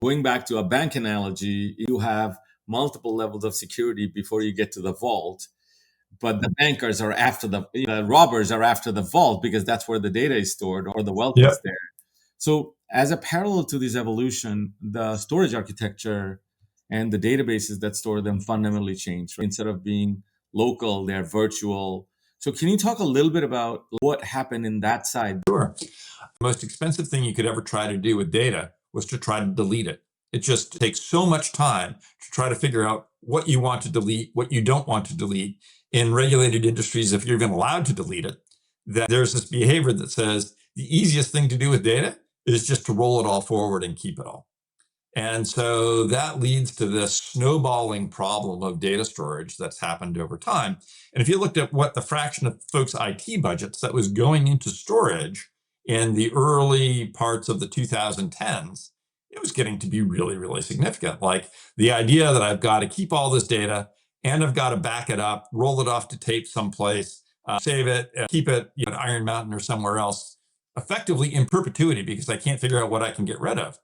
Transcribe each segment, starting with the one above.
Going back to a bank analogy, you have multiple levels of security before you get to the vault. But the bankers are after the robbers are after the vault because that's where the data is stored or the wealth Yep. is there. So as a parallel to this evolution, the storage architecture and the databases that store them fundamentally change. Right? Instead of being local, they're virtual. So can you talk a little bit about what happened in that side? Sure. The most expensive thing you could ever try to do with data was to try to delete it. It just takes so much time to try to figure out what you want to delete, what you don't want to delete. In regulated industries, if you're even allowed to delete it, that there's this behavior that says the easiest thing to do with data is just to roll it all forward and keep it all. And so that leads to this snowballing problem of data storage that's happened over time. And if you looked at what the fraction of folks' IT budgets that was going into storage in the early parts of the 2010s, it was getting to be really, really significant. Like the idea that I've got to keep all this data and I've got to back it up, roll it off to tape someplace, save it, keep it at Iron Mountain or somewhere else, effectively in perpetuity because I can't figure out what I can get rid of.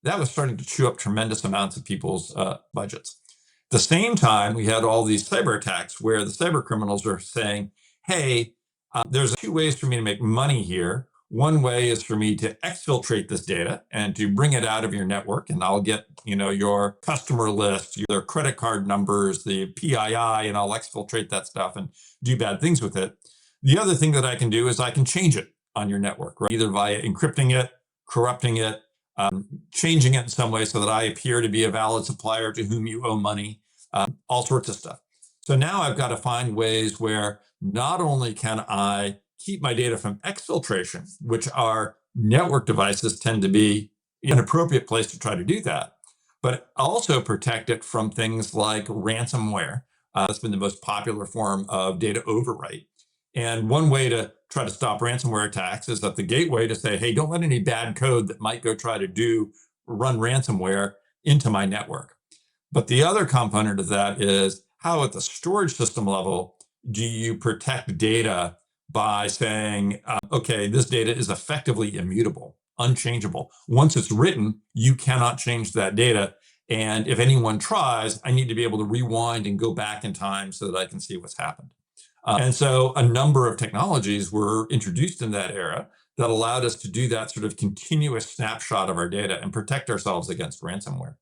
That was starting to chew up tremendous amounts of people's budgets. At the same time, we had all these cyber attacks where the cyber criminals are saying, hey, there's two ways for me to make money here. One way is for me to exfiltrate this data and to bring it out of your network, and I'll get, your customer list, your credit card numbers, the PII, and I'll exfiltrate that stuff and do bad things with it. The other thing that I can do is I can change it on your network, right? Either via encrypting it, corrupting it, changing it in some way so that I appear to be a valid supplier to whom you owe money, all sorts of stuff. So now I've got to find ways where not only can I keep my data from exfiltration, which our network devices tend to be an appropriate place to try to do that, but also protect it from things like ransomware. That's been the most popular form of data overwrite. And one way to try to stop ransomware attacks is at the gateway to say, hey, don't let any bad code that might go try to run ransomware into my network. But the other component of that is how at the storage system level do you protect data by saying, okay, this data is effectively immutable, unchangeable. Once it's written, you cannot change that data. And if anyone tries, I need to be able to rewind and go back in time so that I can see what's happened. And so a number of technologies were introduced in that era that allowed us to do that sort of continuous snapshot of our data and protect ourselves against ransomware.